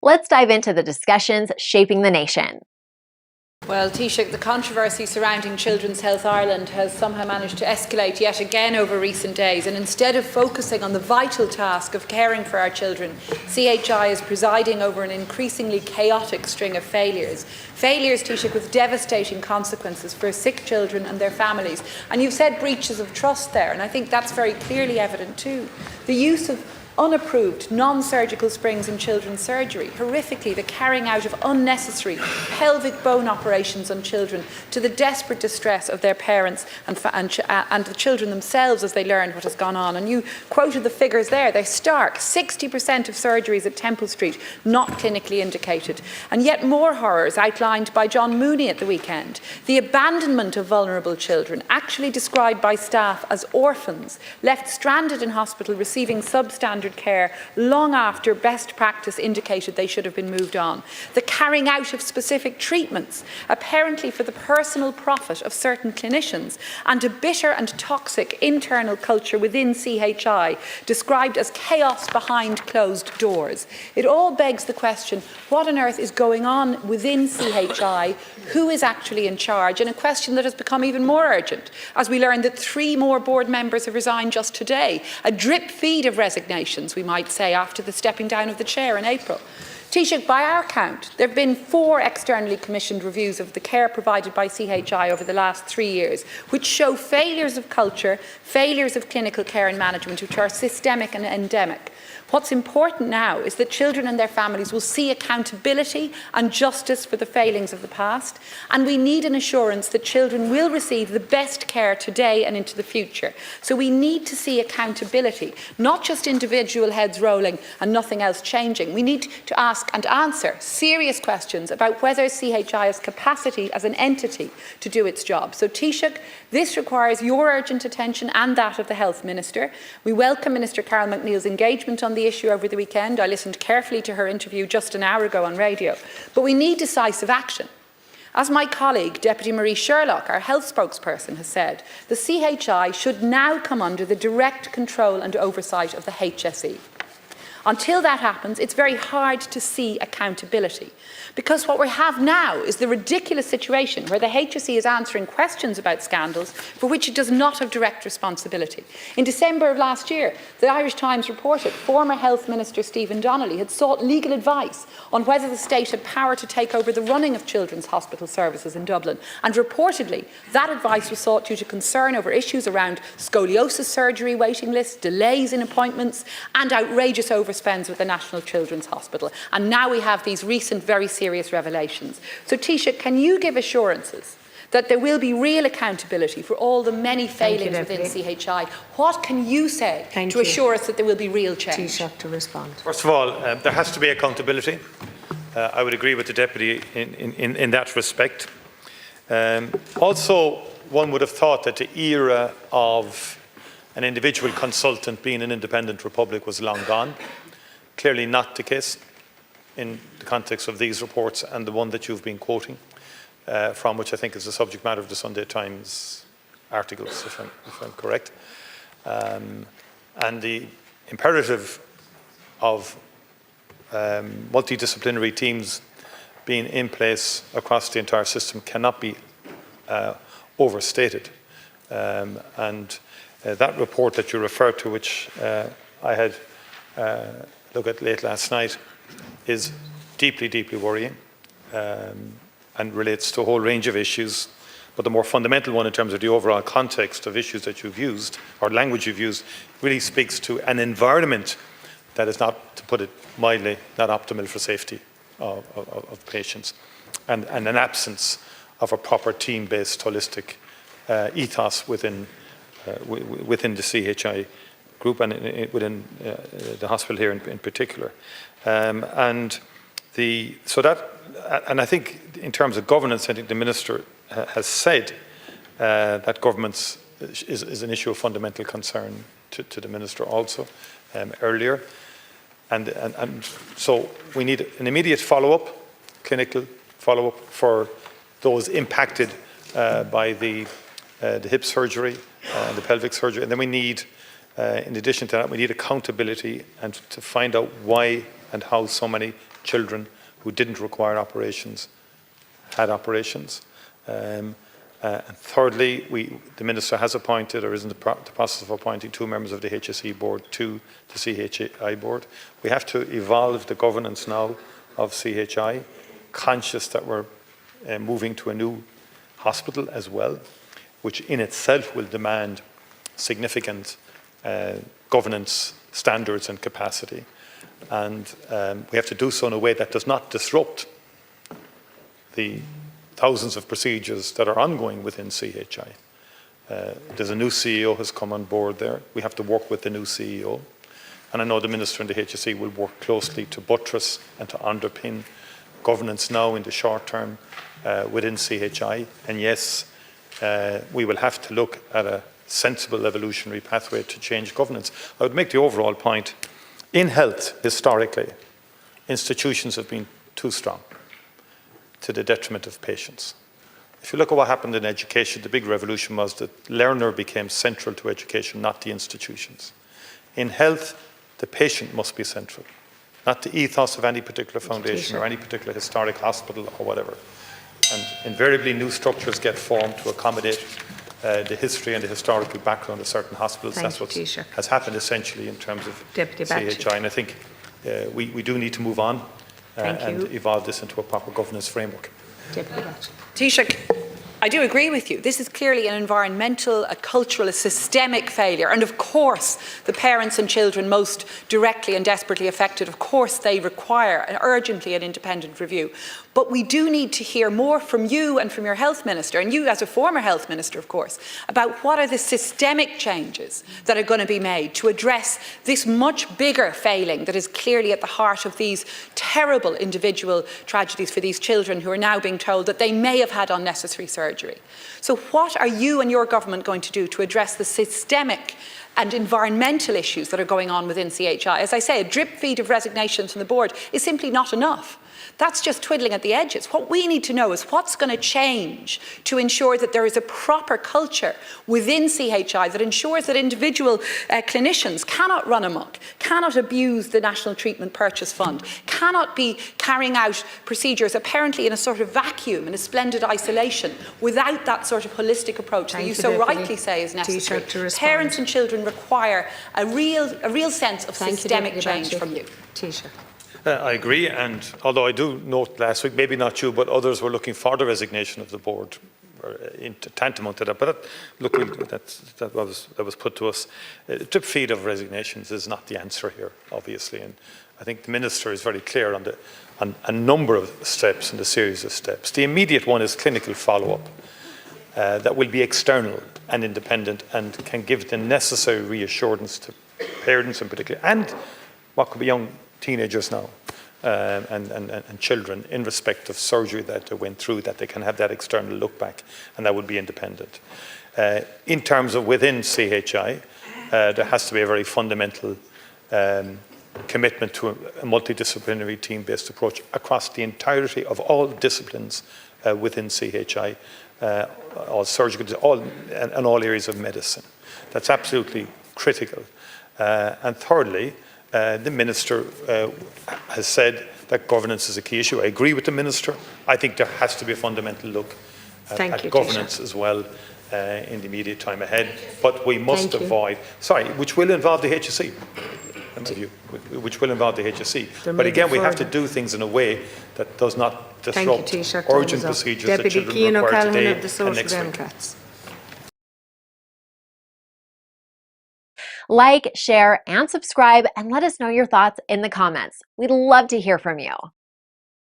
Let's dive into the discussions shaping the nation. Well, Taoiseach, the controversy surrounding Children's Health Ireland has somehow managed to escalate yet again over recent days, and instead of focusing on the vital task of caring for our children, CHI is presiding over an increasingly chaotic string of failures. Failures, Taoiseach, with devastating consequences for sick children and their families. And you've said breaches of trust there, and I think that's very clearly evident too. The use of unapproved non-surgical springs in children's surgery, horrifically the carrying out of unnecessary pelvic bone operations on children to the desperate distress of their parents and the children themselves as they learn what has gone on. And you quoted the figures there, they're stark. 60% of surgeries at Temple Street not clinically indicated. And yet more horrors outlined by John Mooney at the weekend. The abandonment of vulnerable children, actually described by staff as orphans, left stranded in hospital receiving substandard care long after best practice indicated they should have been moved on. The carrying out of specific treatments, apparently for the personal profit of certain clinicians, and a bitter and toxic internal culture within CHI, described as chaos behind closed doors. It all begs the question, what on earth is going on within CHI? Who is actually in charge? And a question that has become even more urgent as we learn that 3 more board members have resigned just today, a drip feed of resignation, we might say, after the stepping down of the chair in April. Taoiseach, by our count, there have been 4 externally commissioned reviews of the care provided by CHI over the last 3 years, which show failures of culture, failures of clinical care and management, which are systemic and endemic. What's important now is that children and their families will see accountability and justice for the failings of the past, and we need an assurance that children will receive the best care today and into the future. So we need to see accountability, not just individual heads rolling and nothing else changing. We need to ask and answer serious questions about whether CHI has capacity as an entity to do its job. So Taoiseach, this requires your urgent attention and that of the Health Minister. We welcome Minister Carol McNeill's engagement on the issue over the weekend. I listened carefully to her interview just an hour ago on radio. But we need decisive action. As my colleague, Deputy Marie Sherlock, our health spokesperson, has said, the CHI should now come under the direct control and oversight of the HSE. Until that happens, it's very hard to see accountability. Because what we have now is the ridiculous situation where the HSE is answering questions about scandals for which it does not have direct responsibility. In December of last year, the Irish Times reported former Health Minister Stephen Donnelly had sought legal advice on whether the state had power to take over the running of children's hospital services in Dublin. And reportedly, that advice was sought due to concern over issues around scoliosis surgery waiting lists, delays in appointments, and outrageous overspends with the National Children's Hospital. And now we have these recent, very serious revelations. So Taoiseach, can you give assurances that there will be real accountability for all the many failings within CHI? What can you say to assure us that there will be real change? Taoiseach to respond. First of all, there has to be accountability. I would agree with the Deputy in that respect. Also, one would have thought that the era of an individual consultant being an independent republic was long gone. Clearly not the case in the context of these reports and the one that you've been quoting from, which I think is the subject matter of the Sunday Times articles, if I'm correct. And the imperative of multidisciplinary teams being in place across the entire system cannot be overstated. And that report that you referred to, which I had looked at late last night, is deeply, deeply worrying and relates to a whole range of issues. But the more fundamental one in terms of the overall context of issues that you've used, or language you've used, really speaks to an environment that is not, to put it mildly, not optimal for safety of patients, and an absence of a proper team-based holistic ethos within the CHI group and within the hospital here in particular. And I think in terms of governance, I think the Minister has said that governance is an issue of fundamental concern to the Minister also earlier. And so we need an immediate follow-up, clinical follow-up for those impacted by the hip surgery, the pelvic surgery. And then we need, in addition to that, we need accountability and to find out why and how so many children who didn't require operations had operations. And thirdly, the Minister has appointed, or is in the process of appointing, 2 members of the HSE board to the CHI board. We have to evolve the governance now of CHI, conscious that we're moving to a new hospital as well, which in itself will demand significant governance standards and capacity. And we have to do so in a way that does not disrupt the thousands of procedures that are ongoing within CHI. There's a new CEO has come on board there. We have to work with the new CEO. And I know the Minister and the HSE will work closely to buttress and to underpin governance now in the short term within CHI. And yes, we will have to look at a sensible evolutionary pathway to change governance. I would make the overall point, in health, historically, institutions have been too strong to the detriment of patients. If you look at what happened in education, the big revolution was that learner became central to education, not the institutions. In health, the patient must be central, not the ethos of any particular foundation or any particular historic hospital or whatever. And invariably, new structures get formed to accommodate the history and the historical background of certain hospitals. That's what has happened essentially in terms of CHI. And I think we do need to move on and evolve this into a proper governance framework. Taoiseach, I do agree with you. This is clearly an environmental, a cultural, a systemic failure. And of course, the parents and children most directly and desperately affected, of course, they require urgently an independent review. But we do need to hear more from you and from your health minister, and you as a former health minister, of course, about what are the systemic changes that are going to be made to address this much bigger failing that is clearly at the heart of these terrible individual tragedies for these children who are now being told that they may have had unnecessary surgery. So what are you and your government going to do to address the systemic and environmental issues that are going on within CHI? As I say, a drip feed of resignations from the board is simply not enough. That's just twiddling at the edges. What we need to know is what's going to change to ensure that there is a proper culture within CHI that ensures that individual clinicians cannot run amok, cannot abuse the National Treatment Purchase Fund, cannot be carrying out procedures apparently in a sort of vacuum, in a splendid isolation, without that sort of holistic approach that you so rightly say is necessary. Parents and children require a real sense of systemic change from you. Taoiseach. I agree, and although I do note last week, maybe not you, but others were looking for the resignation of the board, tantamount to that. But that was put to us. Drip feed of resignations is not the answer here, obviously, and I think the Minister is very clear on a number of steps and a series of steps. The immediate one is clinical follow-up that will be external and independent and can give the necessary reassurance to parents in particular, and what could be young teenagers now and children in respect of surgery that they went through, that they can have that external look back, and that would be independent. In terms of within CHI, there has to be a very fundamental commitment to a multidisciplinary team-based approach across the entirety of all disciplines within CHI, all surgical, and all areas of medicine. That's absolutely critical. And thirdly, the Minister has said that governance is a key issue. I agree with the Minister. I think there has to be a fundamental look at governance as well in the immediate time ahead. But we must avoid, which will involve the HSE, which will involve the HSE. But again, we have to do things in a way that does not disrupt urgent procedures that children require today and next week. Like, share, and subscribe, and let us know your thoughts in the comments. We'd love to hear from you.